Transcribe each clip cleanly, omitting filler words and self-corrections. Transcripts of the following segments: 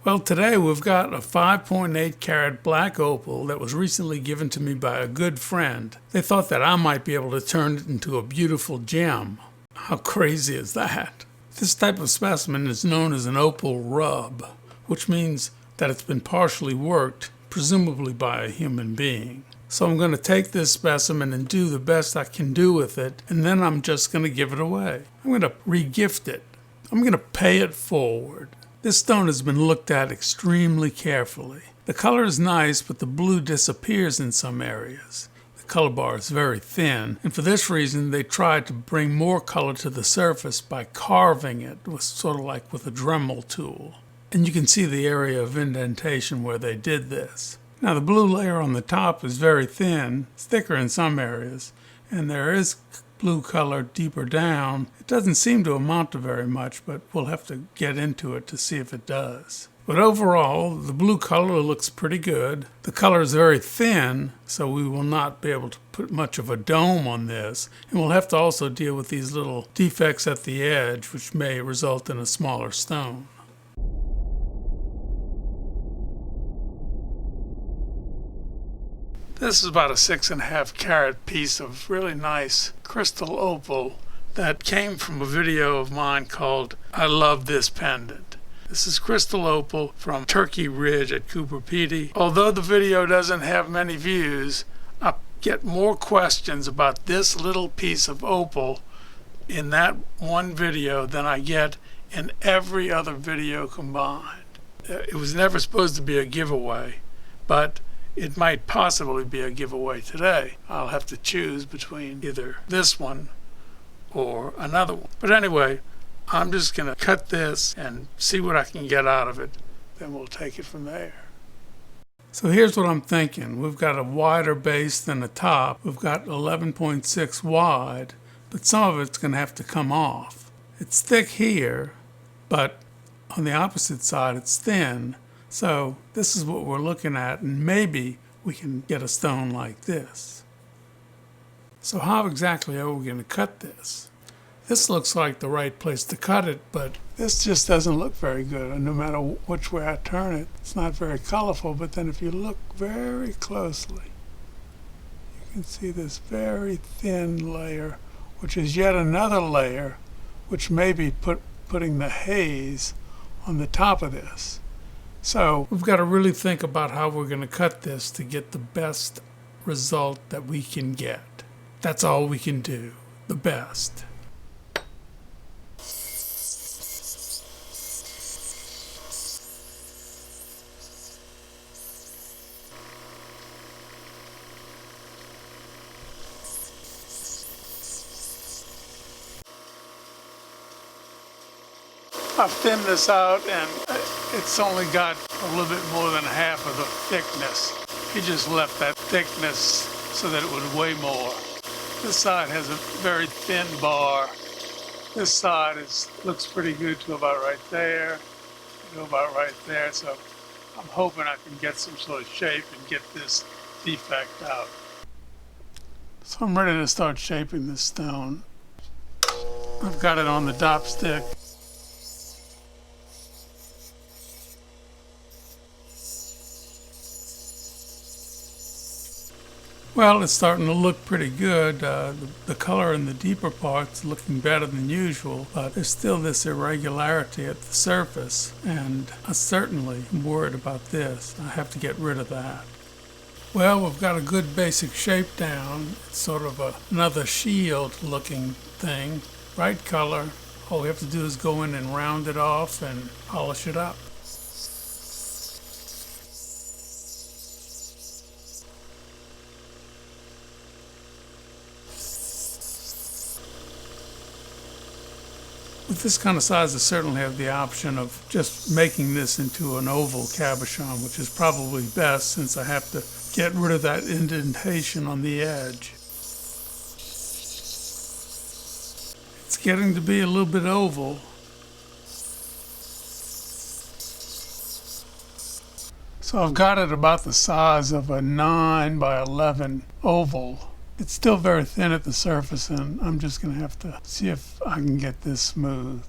Well, today we've got a 5.8 carat black opal that was recently given to me by a good friend. They thought that I might be able to turn it into a beautiful gem. How crazy is that? This type of specimen is known as an Opal Rub, which means that it's been partially worked, presumably by a human being. So I'm going to take this specimen and do the best I can do with it, and then I'm just going to give it away. I'm going to re-gift it. I'm going to pay it forward. This stone has been looked at extremely carefully. The color is nice, but the blue disappears in some areas. The color bar is very thin, and for this reason they tried to bring more color to the surface by carving it, sort of like with a Dremel tool. And you can see the area of indentation where they did this. Now the blue layer on the top is very thin, it's thicker in some areas, and there is blue color deeper down. It doesn't seem to amount to very much, but we'll have to get into it to see if it does. But overall, the blue color looks pretty good. The color is very thin, so we will not be able to put much of a dome on this. And we'll have to also deal with these little defects at the edge, which may result in a smaller stone. This is about a 6.5 carat piece of really nice crystal opal that came from a video of mine called I Love This Pendant. This is crystal opal from Turkey Ridge at Coober Pedy. Although the video doesn't have many views, I get more questions about this little piece of opal in that one video than I get in every other video combined. It was never supposed to be a giveaway, but it might possibly be a giveaway today. I'll have to choose between either this one or another one. But anyway, I'm just going to cut this and see what I can get out of it. Then we'll take it from there. So here's what I'm thinking. We've got a wider base than the top. We've got 11.6 wide, but some of it's going to have to come off. It's thick here, but on the opposite side it's thin. So this is what we're looking at, and maybe we can get a stone like this. So how exactly are we going to cut this? This looks like the right place to cut it, but this just doesn't look very good. And no matter which way I turn it, it's not very colorful. But then if you look very closely, you can see this very thin layer, which is yet another layer, which may be putting the haze on the top of this. So we've got to really think about how we're going to cut this to get the best result that we can get. That's all we can do, the best. I've thinned this out, and it's only got a little bit more than half of the thickness. He just left that thickness so that it would weigh more. This side has a very thin bar. This side looks pretty good to about right there, to about right there. So I'm hoping I can get some sort of shape and get this defect out. So I'm ready to start shaping this stone. I've got it on the dop stick. Well, it's starting to look pretty good. The color in the deeper parts looking better than usual, but there's still this irregularity at the surface, and I certainly am worried about this. I have to get rid of that. Well, we've got a good basic shape down. It's sort of another shield looking thing. Bright color. All we have to do is go in and round it off and polish it up. With this kind of size, I certainly have the option of just making this into an oval cabochon, which is probably best since I have to get rid of that indentation on the edge. It's getting to be a little bit oval. So I've got it about the size of a 9 by 11 oval. It's still very thin at the surface, and I'm just going to have to see if I can get this smooth.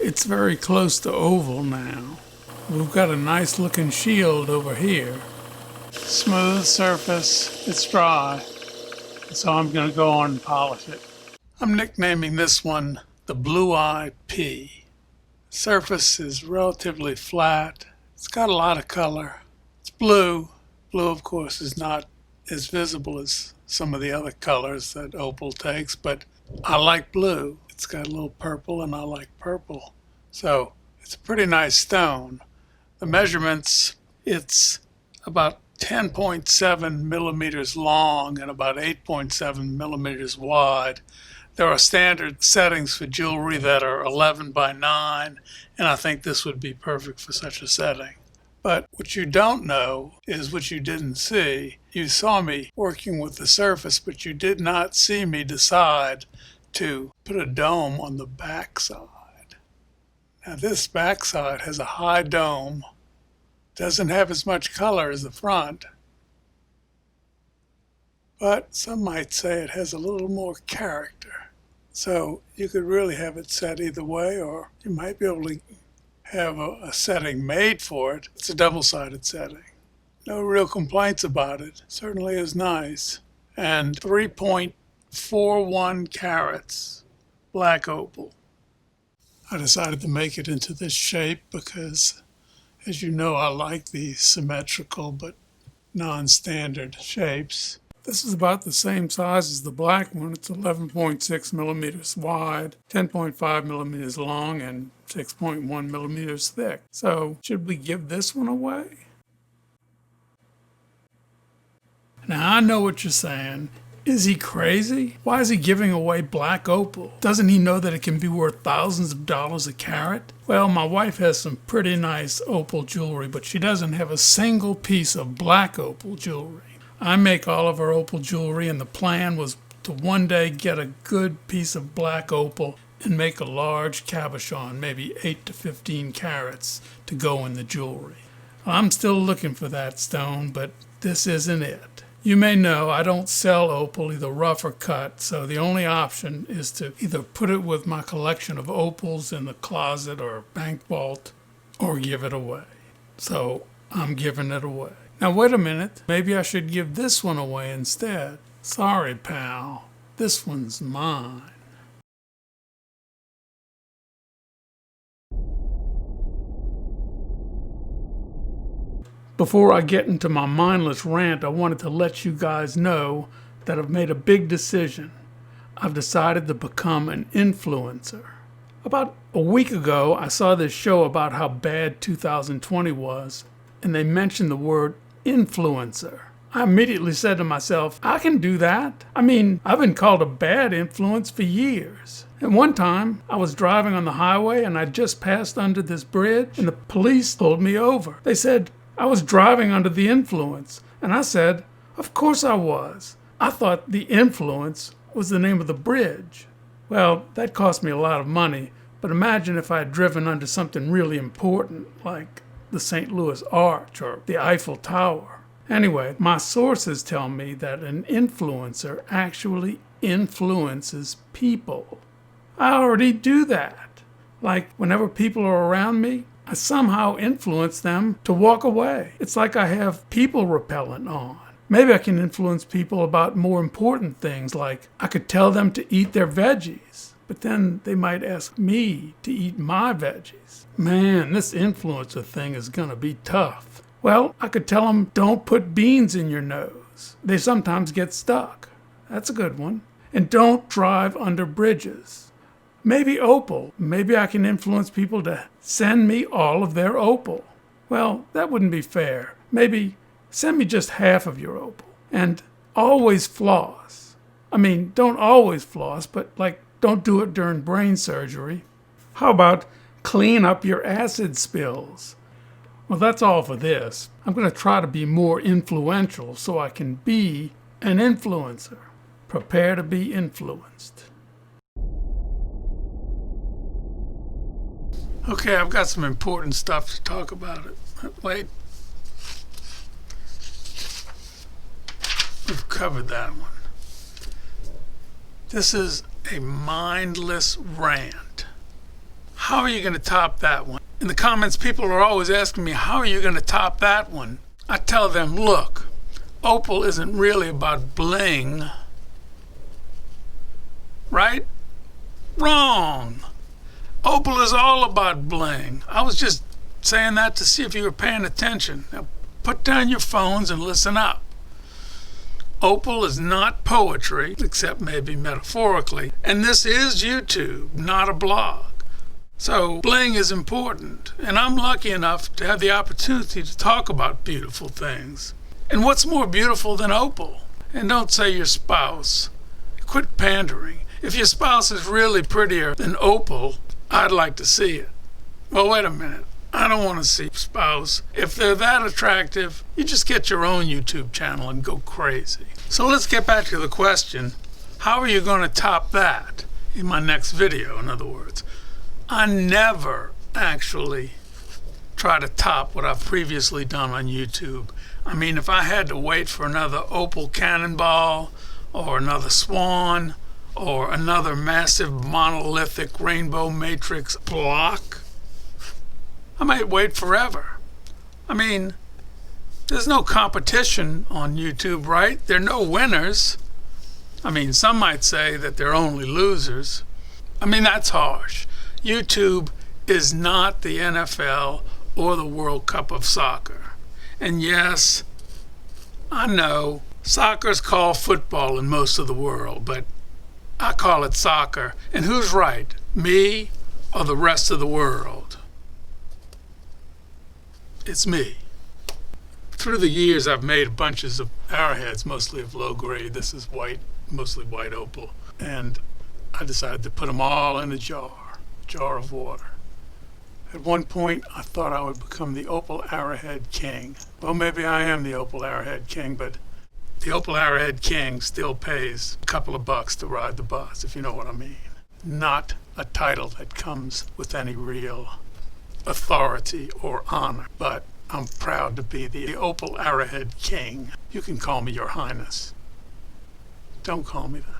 it's very close to oval now. We've got a nice looking shield over here. Smooth surface, it's dry, so I'm going to go on and polish it. I'm nicknaming this one the Blue-Eye P. Surface is relatively flat. It's got a lot of color. It's blue. Blue, of course, is not as visible as some of the other colors that Opal takes, but I like blue. It's got a little purple, and I like purple. So it's a pretty nice stone. The measurements, it's about 10.7 millimeters long and about 8.7 millimeters wide. There are standard settings for jewelry that are 11 by 9, and I think this would be perfect for such a setting. But what you don't know is what you didn't see. You saw me working with the surface, but you did not see me decide to put a dome on the backside. Now this backside has a high dome, doesn't have as much color as the front, but some might say it has a little more character. So you could really have it set either way, or you might be able to have a setting made for it. It's a double-sided setting. No real complaints about it. Certainly is nice. And 3.41 carats black opal. I decided to make it into this shape because, as you know, I like these symmetrical but non-standard shapes. This is about the same size as the black one. It's 11.6 millimeters wide, 10.5 millimeters long, and 6.1 millimeters thick. So, should we give this one away? Now, I know what you're saying. Is he crazy? Why is he giving away black opal? Doesn't he know that it can be worth thousands of dollars a carat? Well, my wife has some pretty nice opal jewelry, but she doesn't have a single piece of black opal jewelry. I make all of our opal jewelry, and the plan was to one day get a good piece of black opal and make a large cabochon, maybe 8 to 15 carats, to go in the jewelry. I'm still looking for that stone, but this isn't it. You may know I don't sell opal either rough or cut, so the only option is to either put it with my collection of opals in the closet or bank vault, or give it away. So I'm giving it away. Now wait a minute, maybe I should give this one away instead. Sorry, pal, this one's mine. Before I get into my mindless rant, I wanted to let you guys know that I've made a big decision. I've decided to become an influencer. About a week ago, I saw this show about how bad 2020 was, and they mentioned the word influencer. I immediately said to myself, I can do that. I mean, I've been called a bad influence for years. And one time, I was driving on the highway and I just passed under this bridge, and the police pulled me over. They said I was driving under the influence, and I said, of course I was. I thought the influence was the name of the bridge. Well, that cost me a lot of money, but imagine if I had driven under something really important, like the St. Louis Arch or the Eiffel Tower. Anyway, my sources tell me that an influencer actually influences people. I already do that. Like, whenever people are around me, I somehow influence them to walk away. It's like I have people repellent on. Maybe I can influence people about more important things, like I could tell them to eat their veggies, but then they might ask me to eat my veggies. Man, this influencer thing is gonna be tough. Well, I could tell them, don't put beans in your nose. They sometimes get stuck. That's a good one. And don't drive under bridges. Maybe opal. Maybe I can influence people to send me all of their opal. Well, that wouldn't be fair. Maybe send me just half of your opal. And always floss. I mean, don't always floss, but like, don't do it during brain surgery. How about clean up your acid spills? Well, that's all for this. I'm going to try to be more influential so I can be an influencer. Prepare to be influenced. Okay, I've got some important stuff to talk about it. Wait. We've covered that one. This is a mindless rant. How are you going to top that one? In the comments, people are always asking me, how are you going to top that one? I tell them, look, opal isn't really about bling, right? Wrong. Opal is all about bling. I was just saying that to see if you were paying attention. Now, put down your phones and listen up. Opal is not poetry, except maybe metaphorically, and this is YouTube, not a blog. So bling is important, and I'm lucky enough to have the opportunity to talk about beautiful things. And what's more beautiful than opal? And don't say your spouse. Quit pandering. If your spouse is really prettier than opal, I'd like to see it. Well, wait a minute. I don't want to see spouse. If they're that attractive, you just get your own YouTube channel and go crazy. So let's get back to the question. How are you going to top that in my next video, in other words? I never actually try to top what I've previously done on YouTube. I mean, if I had to wait for another opal cannonball or another swan or another massive monolithic rainbow matrix block, I might wait forever. I mean, there's no competition on YouTube, right? There are no winners. I mean, some might say that there are only losers. I mean, that's harsh. YouTube is not the NFL or the World Cup of soccer. And yes, I know soccer's called football in most of the world, but I call it soccer. And who's right, me or the rest of the world? It's me. Through the years, I've made bunches of arrowheads, mostly of low grade. This is white, mostly white opal. And I decided to put them all in a jar of water. At one point, I thought I would become the Opal Arrowhead King. Well, maybe I am the Opal Arrowhead King, but the Opal Arrowhead King still pays a couple of bucks to ride the bus, if you know what I mean. Not a title that comes with any real authority or honor, but I'm proud to be the Opal Arrowhead King. You can call me Your Highness. Don't call me that.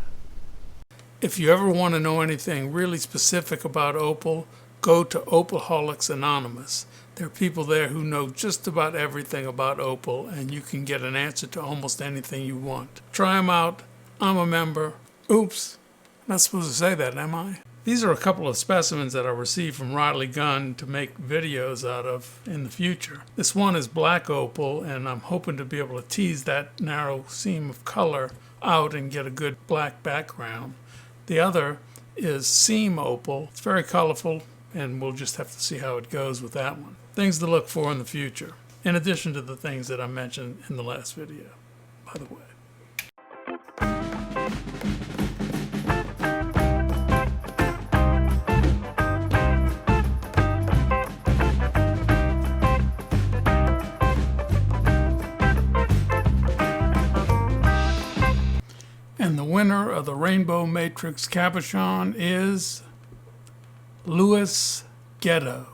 If you ever want to know anything really specific about opal, go to Opalholics Anonymous. There are people there who know just about everything about opal, and you can get an answer to almost anything you want. Try them out. I'm a member. Oops, I'm not supposed to say that, am I? These are a couple of specimens that I received from Riley Gunn to make videos out of in the future. This one is black opal, and I'm hoping to be able to tease that narrow seam of color out and get a good black background. The other is seam opal. It's very colorful, and we'll just have to see how it goes with that one. Things to look for in the future, in addition to the things that I mentioned in the last video, by the way. And the winner of the Rainbow Matrix Cabochon is Louis Ghetto.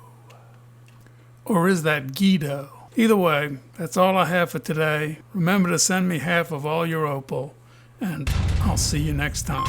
Or is that Guido? Either way, that's all I have for today. Remember to send me half of all your opal, and I'll see you next time.